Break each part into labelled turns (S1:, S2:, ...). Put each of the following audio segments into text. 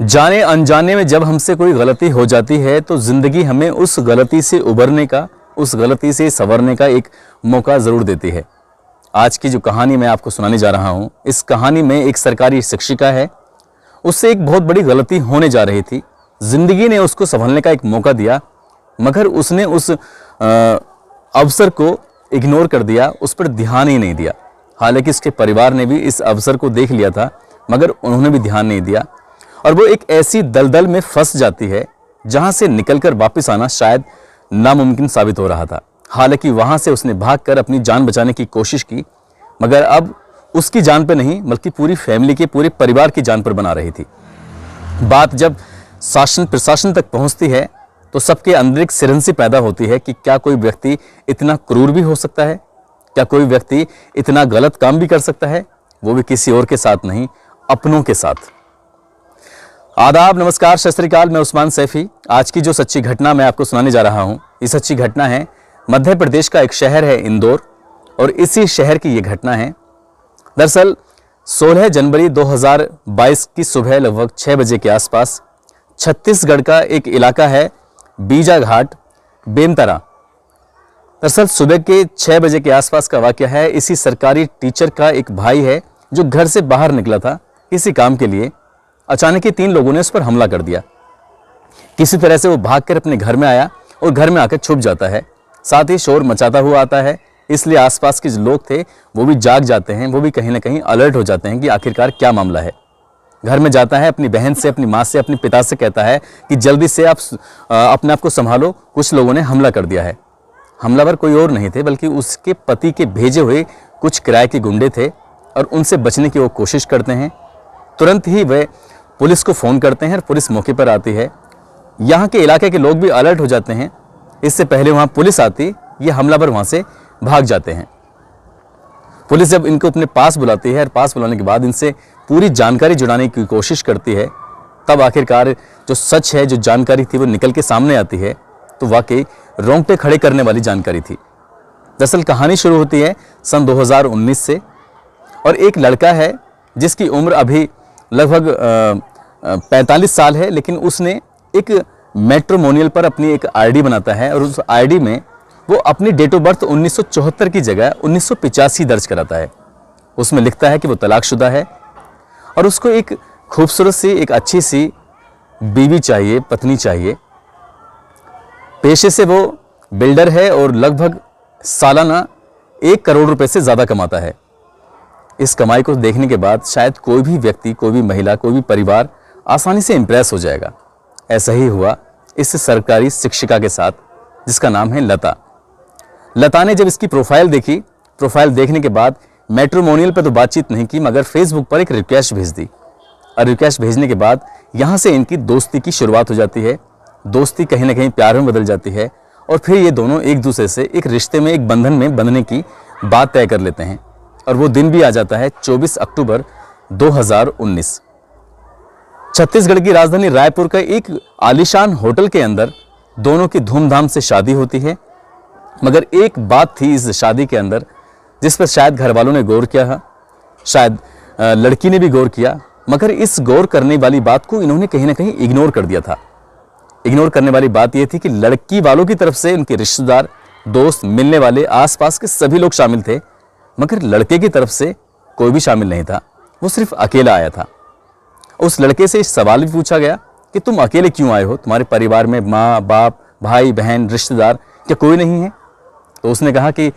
S1: जाने अनजाने में जब हमसे कोई गलती हो जाती है तो ज़िंदगी हमें उस गलती से उबरने का, उस गलती से संवरने का एक मौका ज़रूर देती है। आज की जो कहानी मैं आपको सुनाने जा रहा हूँ, इस कहानी में एक सरकारी शिक्षिका है, उससे एक बहुत बड़ी गलती होने जा रही थी। ज़िंदगी ने उसको संभलने का एक मौका दिया, मगर उसने उस अवसर को इग्नोर कर दिया, उस पर ध्यान ही नहीं दिया। हालांकि उसके परिवार ने भी इस अवसर को देख लिया था, मगर उन्होंने भी ध्यान नहीं दिया और वो एक ऐसी दलदल में फंस जाती है जहां से निकलकर वापस आना शायद नामुमकिन साबित हो रहा था। हालांकि वहां से उसने भागकर अपनी जान बचाने की कोशिश की, मगर अब उसकी जान पर नहीं बल्कि पूरी फैमिली के, पूरे परिवार की जान पर बना रही थी। बात जब शासन प्रशासन तक पहुंचती है तो सबके अंदर एक सिरहंसी पैदा होती है कि क्या कोई व्यक्ति इतना क्रूर भी हो सकता है, क्या कोई व्यक्ति इतना गलत काम भी कर सकता है, वो भी किसी और के साथ नहीं, अपनों के साथ। आदाब, नमस्कार, सत श्री अकाल। मैं उस्मान सैफी। आज की जो सच्ची घटना मैं आपको सुनाने जा रहा हूं, ये सच्ची घटना है मध्य प्रदेश का एक शहर है इंदौर, और इसी शहर की ये घटना है। दरअसल 16 जनवरी 2022 की सुबह लगभग 6 बजे के आसपास छत्तीसगढ़ का एक इलाका है बीजा घाट, बेमतरा। दरअसल सुबह के 6 बजे के आसपास का वाकया है। इसी सरकारी टीचर का एक भाई है जो घर से बाहर निकला था किसी काम के लिए। अचानक ही 3 लोगों ने उस पर हमला कर दिया। किसी तरह से वो भागकर अपने घर में आया और घर में आकर छुप जाता है। साथ ही शोर मचाता हुआ आता है, इसलिए आसपास के जो लोग थे वो भी जाग जाते हैं, वो भी कहीं ना कहीं अलर्ट हो जाते हैं कि आखिरकार क्या मामला है। घर में जाता है, अपनी बहन से, अपनी माँ से, अपने पिता से कहता है कि जल्दी से आप अपने आप को संभालो, कुछ लोगों ने हमला कर दिया है। हमलावर कोई और नहीं थे बल्कि उसके पति के भेजे हुए कुछ किराए के गुंडे थे और उनसे बचने की वो कोशिश करते हैं। तुरंत ही वे पुलिस को फ़ोन करते हैं और पुलिस मौके पर आती है। यहाँ के इलाके के लोग भी अलर्ट हो जाते हैं। इससे पहले वहाँ पुलिस आती, ये हमलावर वहाँ से भाग जाते हैं। पुलिस जब इनको अपने पास बुलाती है और पास बुलाने के बाद इनसे पूरी जानकारी जुटाने की कोशिश करती है, तब आखिरकार जो सच है, जो जानकारी थी वो निकल के सामने आती है। तो वाकई रोंगटे खड़े करने वाली जानकारी थी। दरअसल कहानी शुरू होती है सन 2019 से, और एक लड़का है जिसकी उम्र अभी लगभग 45 साल है, लेकिन उसने एक मैट्रिमोनियल पर अपनी एक आईडी बनाता है और उस आईडी में वो अपनी डेट ऑफ बर्थ 1974 की जगह 1985 दर्ज कराता है। उसमें लिखता है कि वो तलाकशुदा है और उसको एक खूबसूरत सी, एक अच्छी सी बीवी चाहिए, पत्नी चाहिए। पेशे से वो बिल्डर है और लगभग सालाना 1 करोड़ रुपए से ज़्यादा कमाता है। इस कमाई को देखने के बाद शायद कोई भी व्यक्ति, कोई भी महिला, कोई भी परिवार आसानी से इम्प्रेस हो जाएगा। ऐसा ही हुआ इस सरकारी शिक्षिका के साथ, जिसका नाम है लता। लता ने जब इसकी प्रोफाइल देखी, प्रोफाइल देखने के बाद मैट्रिमोनियल पर तो बातचीत नहीं की, मगर फेसबुक पर एक रिक्वेस्ट भेज दी। और रिक्वेस्ट भेजने के बाद यहाँ से इनकी दोस्ती की शुरुआत हो जाती है। दोस्ती कहीं ना कहीं प्यार में बदल जाती है और फिर ये दोनों एक दूसरे से एक रिश्ते में, एक बंधन में बंधने की बात तय कर लेते हैं। और वो दिन भी आ जाता है 24 अक्टूबर 2019। छत्तीसगढ़ की राजधानी रायपुर का एक आलीशान होटल के अंदर दोनों की धूमधाम से शादी होती है। मगर एक बात थी इस शादी के अंदर जिस पर शायद घर वालों ने गौर किया, शायद लड़की ने भी गौर किया, मगर इस गौर करने वाली बात को इन्होंने कहीं ना कहीं इग्नोर कर दिया था। इग्नोर करने वाली बात यह थी कि लड़की वालों की तरफ से उनके रिश्तेदार, दोस्त, मिलने वाले, आसपास के सभी लोग शामिल थे, मगर लड़के की तरफ से कोई भी शामिल नहीं था। वो सिर्फ अकेला आया था। उस लड़के से इस सवाल भी पूछा गया कि तुम अकेले क्यों आए हो, तुम्हारे परिवार में माँ, बाप, भाई, बहन, रिश्तेदार क्या कोई नहीं है? तो उसने कहा कि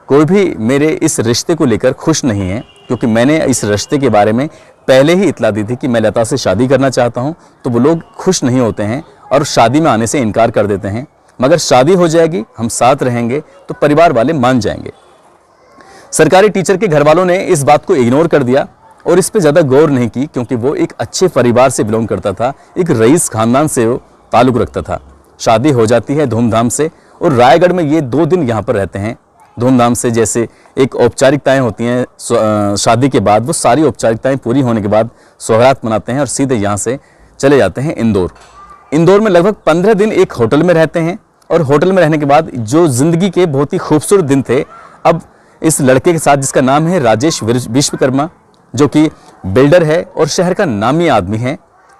S1: कोई भी मेरे इस रिश्ते को लेकर खुश नहीं है, क्योंकि मैंने इस रिश्ते के बारे में पहले ही इतला दी थी कि मैं लता से शादी करना चाहता हूँ। तो वो लोग खुश नहीं होते हैं और शादी में आने से इनकार कर देते हैं, मगर शादी हो जाएगी, हम साथ रहेंगे तो परिवार वाले मान जाएंगे। सरकारी टीचर के घर वालों ने इस बात को इग्नोर कर दिया और इस पे ज़्यादा गौर नहीं की, क्योंकि वो एक अच्छे परिवार से बिलोंग करता था, एक रईस खानदान से वो ताल्लुक़ रखता था। शादी हो जाती है धूमधाम से और रायगढ़ में ये 2 दिन यहाँ पर रहते हैं धूमधाम से। जैसे एक औपचारिकताएं होती हैं शादी के बाद, वो सारी औपचारिकताएं पूरी होने के बाद सौगात मनाते हैं और सीधे यहाँ से चले जाते हैं इंदौर। इंदौर में लगभग 15 दिन एक होटल में रहते हैं और होटल में रहने के बाद जो ज़िंदगी के बहुत ही खूबसूरत दिन थे, अब इस लड़के के साथ जिसका नाम है राजेश विश्वकर्मा, जो कि बिल्डर है और शहर का नामी आदमी है,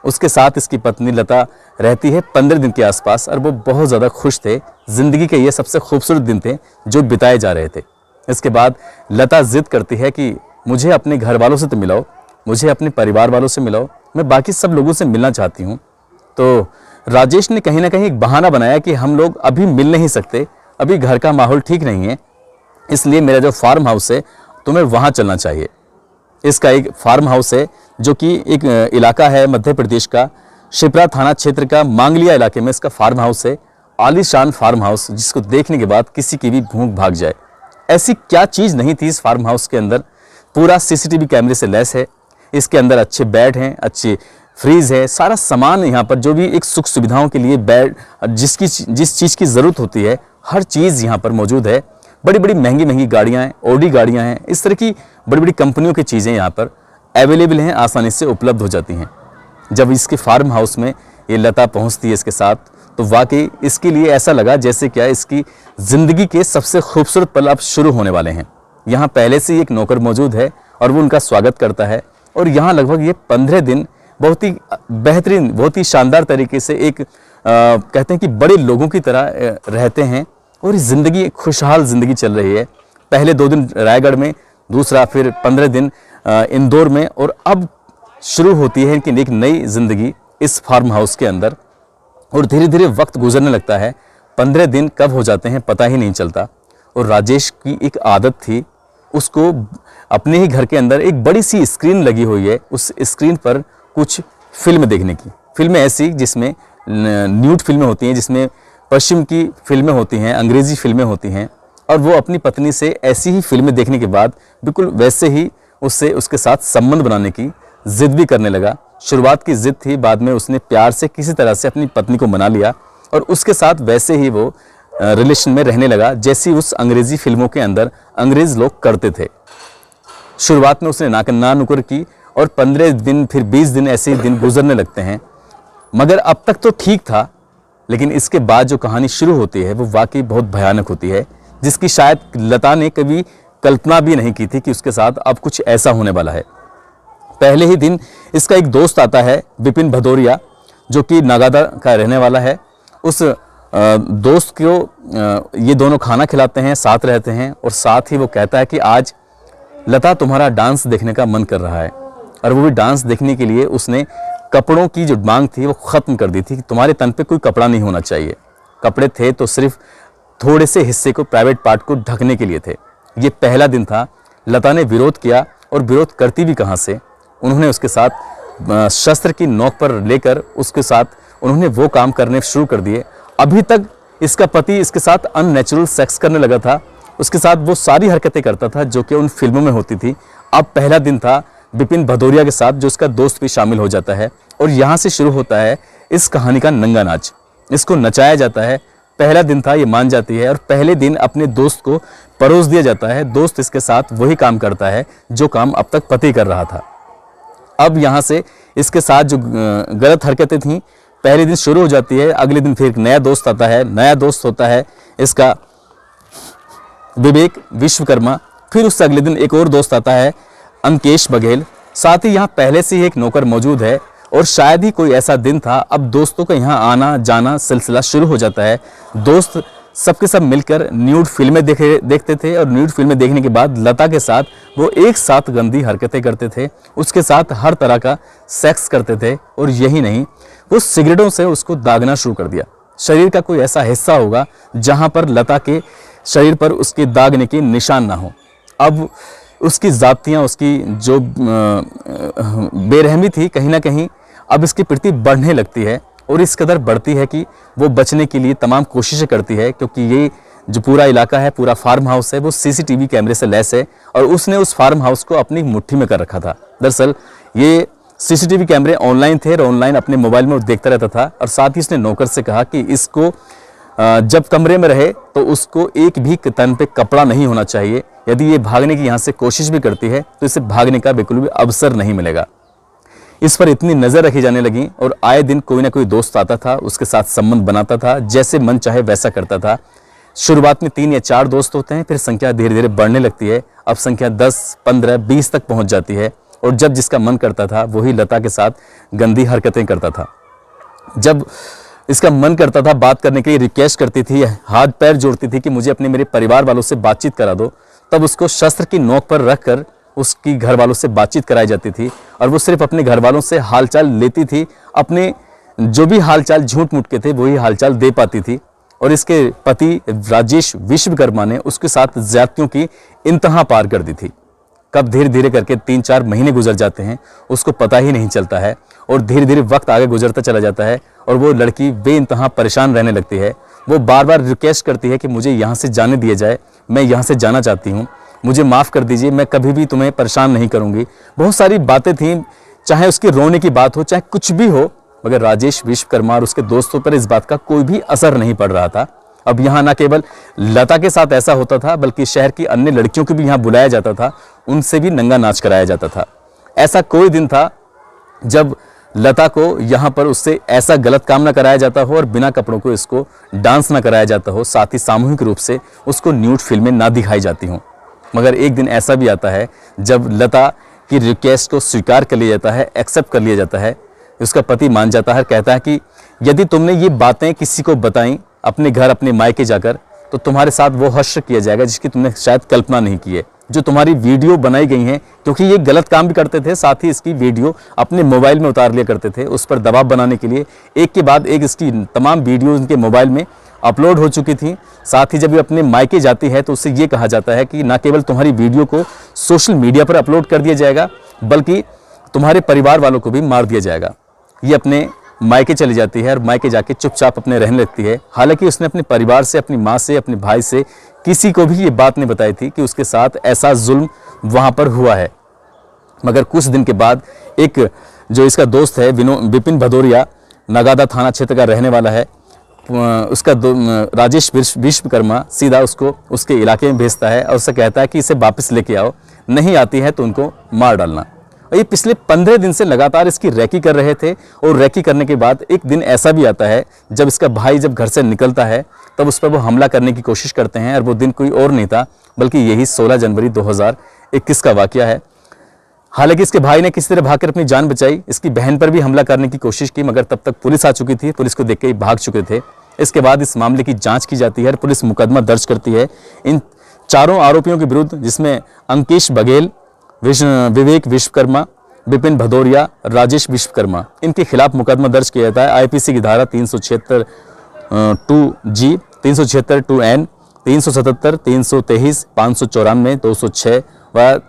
S1: उसके साथ इसकी पत्नी लता रहती है 15 दिन के आसपास, और वो बहुत ज़्यादा खुश थे। ज़िंदगी के ये सबसे खूबसूरत दिन थे जो बिताए जा रहे थे। इसके बाद लता जिद करती है कि मुझे अपने घर वालों से तो मिलाओ, मुझे अपने परिवार वालों से मिलाओ, मैं बाकी सब लोगों से मिलना चाहती हूँ। तो राजेश ने कहीं ना कहीं एक बहाना बनाया कि हम लोग अभी मिल नहीं सकते, अभी घर का माहौल ठीक नहीं है, इसलिए मेरा जो फार्म हाउस है तुम्हें वहाँ चलना चाहिए। इसका एक फार्म हाउस है जो कि एक इलाका है मध्य प्रदेश का, शिप्रा थाना क्षेत्र का मांगलिया इलाके में इसका फार्म हाउस है। आलीशान फार्म हाउस जिसको देखने के बाद किसी की भी भूख भाग जाए। ऐसी क्या चीज़ नहीं थी इस फार्म हाउस के अंदर। पूरा सीसीटीवी कैमरे से लैस है। इसके अंदर अच्छे बेड हैं, अच्छी फ्रीज है, सारा सामान यहाँ पर जो भी एक सुख सुविधाओं के लिए बेड, जिस चीज़ की ज़रूरत होती है हर चीज़ यहाँ पर मौजूद है। बड़ी बड़ी महंगी महंगी गाड़ियाँ हैं, ऑडी गाड़ियाँ हैं, इस तरह की बड़ी बड़ी कंपनियों की चीज़ें यहाँ पर अवेलेबल हैं, आसानी से उपलब्ध हो जाती हैं। जब इसके फार्म हाउस में ये लता पहुँचती है इसके साथ, तो वाकई इसके लिए ऐसा लगा जैसे क्या इसकी ज़िंदगी के सबसे खूबसूरत पल अब शुरू होने वाले हैं। यहाँ पहले से ही एक नौकर मौजूद है और वो उनका स्वागत करता है, और यहाँ लगभग ये 15 दिन बहुत ही बेहतरीन, बहुत ही शानदार तरीके से एक कहते हैं कि बड़े लोगों की तरह रहते हैं, और ज़िंदगी खुशहाल ज़िंदगी चल रही है। पहले 2 दिन रायगढ़ में, दूसरा फिर 15 दिन इंदौर में, और अब शुरू होती है कि एक नई ज़िंदगी इस फार्म हाउस के अंदर। और धीरे धीरे वक्त गुजरने लगता है, 15 दिन कब हो जाते हैं पता ही नहीं चलता। और राजेश की एक आदत थी, उसको अपने ही घर के अंदर एक बड़ी सी स्क्रीन लगी हुई है, उस स्क्रीन पर कुछ फिल्म देखने की। फिल्में ऐसी जिसमें न्यूड फिल्में होती हैं, जिसमें पश्चिम की फिल्में होती हैं, अंग्रेज़ी फिल्में होती हैं, और वो अपनी पत्नी से ऐसी ही फिल्में देखने के बाद बिल्कुल वैसे ही उसके साथ संबंध बनाने की जिद भी करने लगा। शुरुआत की जिद थी, बाद में उसने प्यार से किसी तरह से अपनी पत्नी को मना लिया और उसके साथ वैसे ही वो रिलेशन में रहने लगा जैसी उस अंग्रेज़ी फिल्मों के अंदर अंग्रेज़ लोग करते थे। शुरुआत में उसने ना नुकर की, और 15 दिन फिर 20 दिन ऐसे ही दिन गुजरने लगते हैं। मगर अब तक तो ठीक था, लेकिन इसके बाद जो कहानी शुरू होती है वो वाकई बहुत भयानक होती है, जिसकी शायद लता ने कभी कल्पना भी नहीं की थी कि उसके साथ अब कुछ ऐसा होने वाला है। पहले ही दिन इसका एक दोस्त आता है, विपिन भदौरिया, जो कि नगादा का रहने वाला है। उस दोस्त को ये दोनों खाना खिलाते हैं, साथ रहते हैं, और साथ ही वो कहता है कि आज लता तुम्हारा डांस देखने का मन कर रहा है। और वो भी डांस देखने के लिए उसने कपड़ों की जो मांग थी वो ख़त्म कर दी थी कि तुम्हारे तन पे कोई कपड़ा नहीं होना चाहिए। कपड़े थे तो सिर्फ थोड़े से हिस्से को, प्राइवेट पार्ट को ढकने के लिए थे। ये पहला दिन था। लता ने विरोध किया, और विरोध करती भी कहाँ से। उन्होंने उसके साथ शस्त्र की नोक पर लेकर उसके साथ उन्होंने वो काम करने शुरू कर दिए। अभी तक इसका पति इसके साथ अननेचुरल सेक्स करने लगा था, उसके साथ वो सारी हरकतें करता था जो कि उन फिल्मों में होती थी। अब पहला दिन था विपिन भदौरिया के साथ, जो उसका दोस्त भी शामिल हो जाता है, और यहाँ से शुरू होता है इस कहानी का नंगा नाच। इसको नचाया जाता है। पहला दिन था, ये मान जाती है, और पहले दिन अपने दोस्त को परोस दिया जाता है। दोस्त इसके साथ वही काम करता है जो काम अब तक पति कर रहा था। अब यहाँ से इसके साथ जो गलत हरकतें थीं पहले दिन शुरू हो जाती है। अगले दिन फिर एक नया दोस्त आता है। नया दोस्त होता है इसका विवेक विश्वकर्मा। फिर उससे अगले दिन एक और दोस्त आता है, अंकेश बघेल। साथ ही यहाँ पहले से ही एक नौकर मौजूद है, और शायद ही कोई ऐसा दिन था, अब दोस्तों का यहाँ आना जाना सिलसिला शुरू हो जाता है। दोस्त सबके सब मिलकर न्यूड फिल्में देखते थे, और न्यूड फिल्में देखने के बाद लता के साथ वो एक साथ गंदी हरकतें करते थे, उसके साथ हर तरह का सेक्स करते थे। और यही नहीं, वो सिगरेटों से उसको दागना शुरू कर दिया। शरीर का कोई ऐसा हिस्सा होगा जहाँ पर लता के शरीर पर उसके दागने के निशान ना हो। अब उसकी जातियाँ, उसकी जो बेरहमी थी कहीं ना कहीं अब इसके प्रति बढ़ने लगती है, और इस कदर बढ़ती है कि वो बचने के लिए तमाम कोशिशें करती है, क्योंकि ये जो पूरा इलाका है, पूरा फार्म हाउस है, वो सीसीटीवी कैमरे से लैस है, और उसने उस फार्म हाउस को अपनी मुट्ठी में कर रखा था। दरअसल ये सीसीटीवी कैमरे ऑनलाइन थे, और ऑनलाइन अपने मोबाइल में वो देखता रहता था। और साथ ही उसने नौकर से कहा कि इसको जब कमरे में रहे तो उसको एक भी तन पे कपड़ा नहीं होना चाहिए। यदि ये भागने की यहाँ से कोशिश भी करती है तो इसे भागने का बिल्कुल भी अवसर नहीं मिलेगा। इस पर इतनी नज़र रखी जाने लगी, और आए दिन कोई ना कोई दोस्त आता था, उसके साथ संबंध बनाता था, जैसे मन चाहे वैसा करता था। शुरुआत में 3 या 4 दोस्त होते हैं, फिर संख्या धीरे धीरे बढ़ने लगती है। अब संख्या 10, 15, 20 तक पहुंच जाती है, और जब जिसका मन करता था वही लता के साथ गंदी हरकतें करता था। जब इसका मन करता था बात करने के लिए, रिक्वेस्ट करती थी, हाथ पैर जोड़ती थी कि मुझे अपने मेरे परिवार वालों से बातचीत करा दो, तब उसको शस्त्र की नोक पर रख कर उसकी घर वालों से बातचीत कराई जाती थी। और वो सिर्फ अपने घर वालों से हालचाल लेती थी, अपने जो भी हालचाल झूठ मूठ के थे वही हालचाल दे पाती थी। और इसके पति राजेश विश्वकर्मा ने उसके साथ ज्यादतियों की इंतहा पार कर दी थी। कब धीरे धीरे करके 3-4 महीने गुजर जाते हैं उसको पता ही नहीं चलता है, और धीरे धीरे वक्त आगे गुजरता चला जाता है और वो लड़की बेइंतहा परेशान रहने लगती है। वो बार बार रिक्वेस्ट करती है कि मुझे यहाँ से जाने दिया जाए, मैं यहाँ से जाना चाहती हूँ, मुझे माफ़ कर दीजिए, मैं कभी भी तुम्हें परेशान नहीं करूँगी। बहुत सारी बातें थीं, चाहे उसकी रोने की बात हो चाहे कुछ भी हो, मगर राजेश विश्वकर्मा और उसके दोस्तों पर इस बात का कोई भी असर नहीं पड़ रहा था। अब यहाँ न केवल लता के साथ ऐसा होता था बल्कि शहर की अन्य लड़कियों को भी यहाँ बुलाया जाता था, उनसे भी नंगा नाच कराया जाता था। ऐसा कोई दिन था जब लता को यहाँ पर उससे ऐसा गलत काम ना कराया जाता हो और बिना कपड़ों को इसको डांस ना कराया जाता हो, साथ ही सामूहिक रूप से उसको न्यूड फिल्में ना दिखाई जाती हों। मगर एक दिन ऐसा भी आता है जब लता की रिक्वेस्ट को स्वीकार कर लिया जाता है, एक्सेप्ट कर लिया जाता है। उसका पति मान जाता है, कहता है कि यदि तुमने ये बातें किसी को बताई अपने घर अपने मायके जाकर, तो तुम्हारे साथ वो हश्र किया जाएगा जिसकी तुमने शायद कल्पना नहीं की है। जो तुम्हारी वीडियो बनाई गई हैं, क्योंकि ये गलत काम भी करते थे, साथ ही इसकी वीडियो अपने मोबाइल में उतार लिया करते थे। उस पर दबाव बनाने के लिए एक के बाद एक इसकी तमाम वीडियो उनके मोबाइल में अपलोड हो चुकी थी। साथ ही जब ये अपने मायके जाती है तो उससे ये कहा जाता है कि न केवल तुम्हारी वीडियो को सोशल मीडिया पर अपलोड कर दिया जाएगा बल्कि तुम्हारे परिवार वालों को भी मार दिया जाएगा। ये अपने मायके चली जाती है और मायके जाके चुपचाप अपने रहने लगती है। हालांकि उसने अपने परिवार से, अपनी माँ से, अपने भाई से किसी को भी ये बात नहीं बताई थी कि उसके साथ ऐसा जुल्म वहाँ पर हुआ है। मगर कुछ दिन के बाद एक जो इसका दोस्त है विपिन भदौरिया, नगादा थाना क्षेत्र का रहने वाला है, उसका राजेश विश्वकर्मा सीधा उसको उसके इलाके में भेजता है और उससे कहता है कि इसे वापस लेके आओ, नहीं आती है तो उनको मार डालना। और ये पिछले 15 दिन से लगातार इसकी रैकी कर रहे थे। और रैकी करने के बाद एक दिन ऐसा भी आता है जब इसका भाई जब घर से निकलता है तब उस पर वो हमला करने की कोशिश करते हैं। और वो दिन कोई और नहीं था बल्कि यही 16 जनवरी 2021 का वाकया है। हालांकि इसके भाई ने किसी तरह भागकर अपनी जान बचाई। इसकी बहन पर भी हमला करने की कोशिश की, मगर तब तक पुलिस आ चुकी थी। पुलिस को देख के ही भाग चुके थे। इसके बाद इस मामले की जांच की जाती है और पुलिस मुकदमा दर्ज करती है इन चारों आरोपियों के विरुद्ध, जिसमें अंकेश बघेल, विवेक विश्वकर्मा, विपिन भदौरिया, राजेश विश्वकर्मा, इनके खिलाफ मुकदमा दर्ज किया जाता है। आईपीसी की धारा 376 2G, 376 2N, 377, 323, 594, 206 व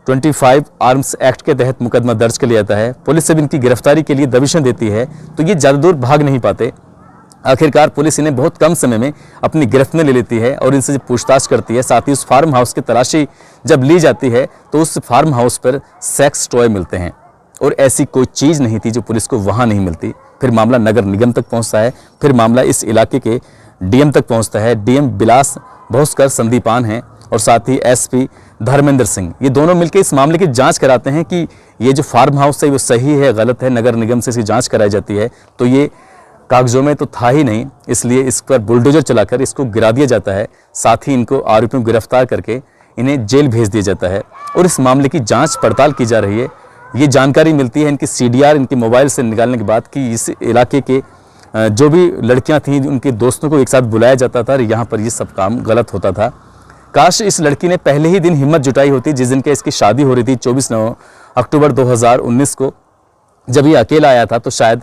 S1: 25 आर्म्स एक्ट के तहत मुकदमा दर्ज कर लिया जाता है। पुलिस जब इनकी गिरफ्तारी के लिए दबिशें देती है तो ये ज़्यादा दूर भाग नहीं पाते। आखिरकार पुलिस इन्हें बहुत कम समय में अपनी गिरफ्त में ले लेती है और इनसे जब पूछताछ करती है, साथ ही उस फार्म हाउस की तलाशी जब ली जाती है तो उस फार्म हाउस पर सेक्स टॉय मिलते हैं और ऐसी कोई चीज़ नहीं थी जो पुलिस को वहाँ नहीं मिलती। फिर मामला नगर निगम तक पहुँचता है, फिर मामला इस इलाके के डीएम तक पहुँचता है। डीएम बिलास भोसकर संदीपान हैं और साथ ही एसपी धर्मेंद्र सिंह, ये दोनों मिलकर इस मामले की जांच कराते हैं कि ये जो फार्म हाउस है वो सही है गलत है। नगर निगम से इसकी जांच कराई जाती है तो ये कागजों में तो था ही नहीं, इसलिए इस पर बुलडोजर चलाकर इसको गिरा दिया जाता है। साथ ही इनको आरोपियों को गिरफ्तार करके इन्हें जेल भेज दिया जाता है और इस मामले की जांच पड़ताल की जा रही है। ये जानकारी मिलती है इनकी सीडीआर इनके मोबाइल से निकालने के बाद कि इस इलाके के जो भी लड़कियां थीं उनके दोस्तों को एक साथ बुलाया जाता था और यहाँ पर ये सब काम गलत होता था। काश इस लड़की ने पहले ही दिन हिम्मत जुटाई होती, जिस दिन के इसकी शादी हो रही थी 24 अक्टूबर 2019 को। जब ये अकेला आया था तो शायद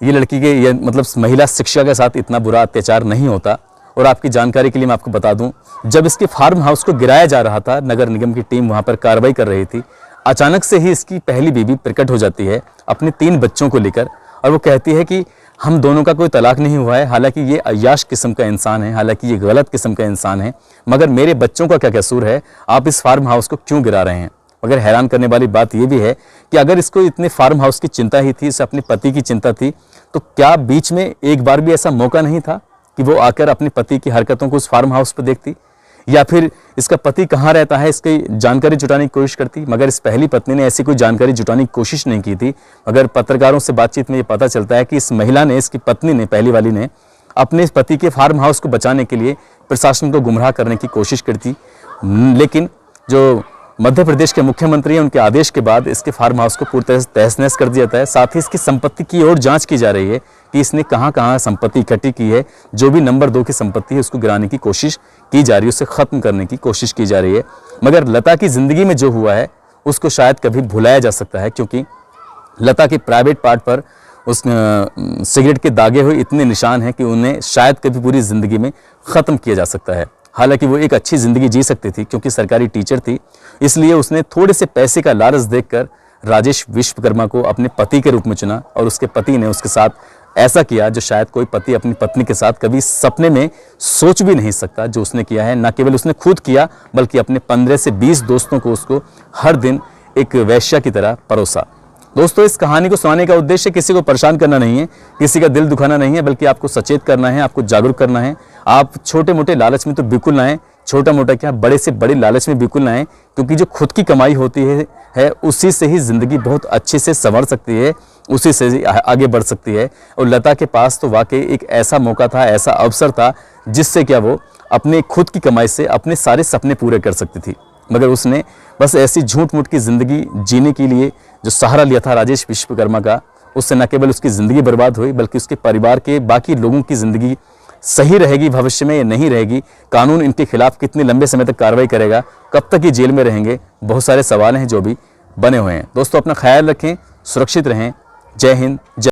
S1: ये लड़की के ये मतलब महिला शिक्षा के साथ इतना बुरा अत्याचार नहीं होता। और आपकी जानकारी के लिए मैं आपको बता दूं, जब इसके फार्म हाउस को गिराया जा रहा था, नगर निगम की टीम वहां पर कार्रवाई कर रही थी, अचानक से ही इसकी पहली बीवी प्रकट हो जाती है अपने 3 बच्चों को लेकर और वो कहती है कि हम दोनों का कोई तलाक नहीं हुआ है। हालांकि ये अय्याश किस्म का इंसान है, हालांकि ये गलत किस्म का इंसान है, मगर मेरे बच्चों का क्या कसूर है, आप इस फार्म हाउस को क्यों गिरा रहे हैं। मगर हैरान करने वाली बात यह भी है कि अगर इसको इतने फार्म हाउस की चिंता ही थी, इसे अपने पति की चिंता थी, तो क्या बीच में एक बार भी ऐसा मौका नहीं था कि वो आकर अपने पति की हरकतों को उस फार्म हाउस पर देखती, या फिर इसका पति कहाँ रहता है इसकी जानकारी जुटाने की कोशिश करती। मगर इस पहली पत्नी ने ऐसी कोई जानकारी जुटाने की कोशिश नहीं की थी। मगर पत्रकारों से बातचीत में ये पता चलता है कि इस महिला ने, इसकी पत्नी ने, पहली वाली ने अपने पति के फार्म हाउस को बचाने के लिए प्रशासन को गुमराह करने की कोशिश करती। लेकिन जो मध्य प्रदेश के मुख्यमंत्री हैं, उनके आदेश के बाद इसके फार्म हाउस को पूरी तरह से तहस-नहस कर दिया जाता है। साथ ही इसकी संपत्ति की और जांच की जा रही है कि इसने कहां-कहां संपत्ति इकट्ठी की है। जो भी नंबर 2 की संपत्ति है उसको गिराने की कोशिश की जा रही है, उसे खत्म करने की कोशिश की जा रही है। मगर लता की जिंदगी में जो हुआ है उसको शायद कभी भुलाया जा सकता है, क्योंकि लता के प्राइवेट पार्ट पर उस सिगरेट के दागे हुए इतने निशान हैं कि उन्हें शायद कभी पूरी ज़िंदगी में ख़त्म किया जा सकता है। हालांकि वो एक अच्छी ज़िंदगी जी सकती थी, क्योंकि सरकारी टीचर थी, इसलिए उसने थोड़े से पैसे का लालच देखकर राजेश विश्वकर्मा को अपने पति के रूप में चुना और उसके पति ने उसके साथ ऐसा किया जो शायद कोई पति अपनी पत्नी के साथ कभी सपने में सोच भी नहीं सकता। जो उसने किया है, न केवल उसने खुद किया बल्कि अपने 15 से 20 दोस्तों को उसको हर दिन एक वेश्या की तरह परोसा। दोस्तों, इस कहानी को सुनाने का उद्देश्य किसी को परेशान करना नहीं है, किसी का दिल दुखाना नहीं है, बल्कि आपको सचेत करना है, आपको जागरूक करना है। आप छोटे मोटे लालच में तो बिल्कुल ना आए, छोटा मोटा क्या बड़े से बड़े लालच में बिल्कुल ना आए, क्योंकि जो खुद की कमाई होती है उसी से ही ज़िंदगी बहुत अच्छे से संवर सकती है, उसी से ही आगे बढ़ सकती है। और लता के पास तो वाकई एक ऐसा मौका था, ऐसा अवसर था, जिससे क्या वो अपने खुद की कमाई से अपने सारे सपने पूरे कर सकती थी। मगर उसने बस ऐसी झूठ मूठ की ज़िंदगी जीने के लिए जो सहारा लिया था राजेश विश्वकर्मा का, उससे न केवल उसकी ज़िंदगी बर्बाद हुई बल्कि उसके परिवार के बाकी लोगों की ज़िंदगी सही रहेगी भविष्य में या नहीं रहेगी, कानून इनके खिलाफ कितने लंबे समय तक कार्रवाई करेगा, कब तक ये जेल में रहेंगे, बहुत सारे सवाल हैं जो भी बने हुए हैं। दोस्तों, अपना ख्याल रखें, सुरक्षित रहें। जय हिंद, जय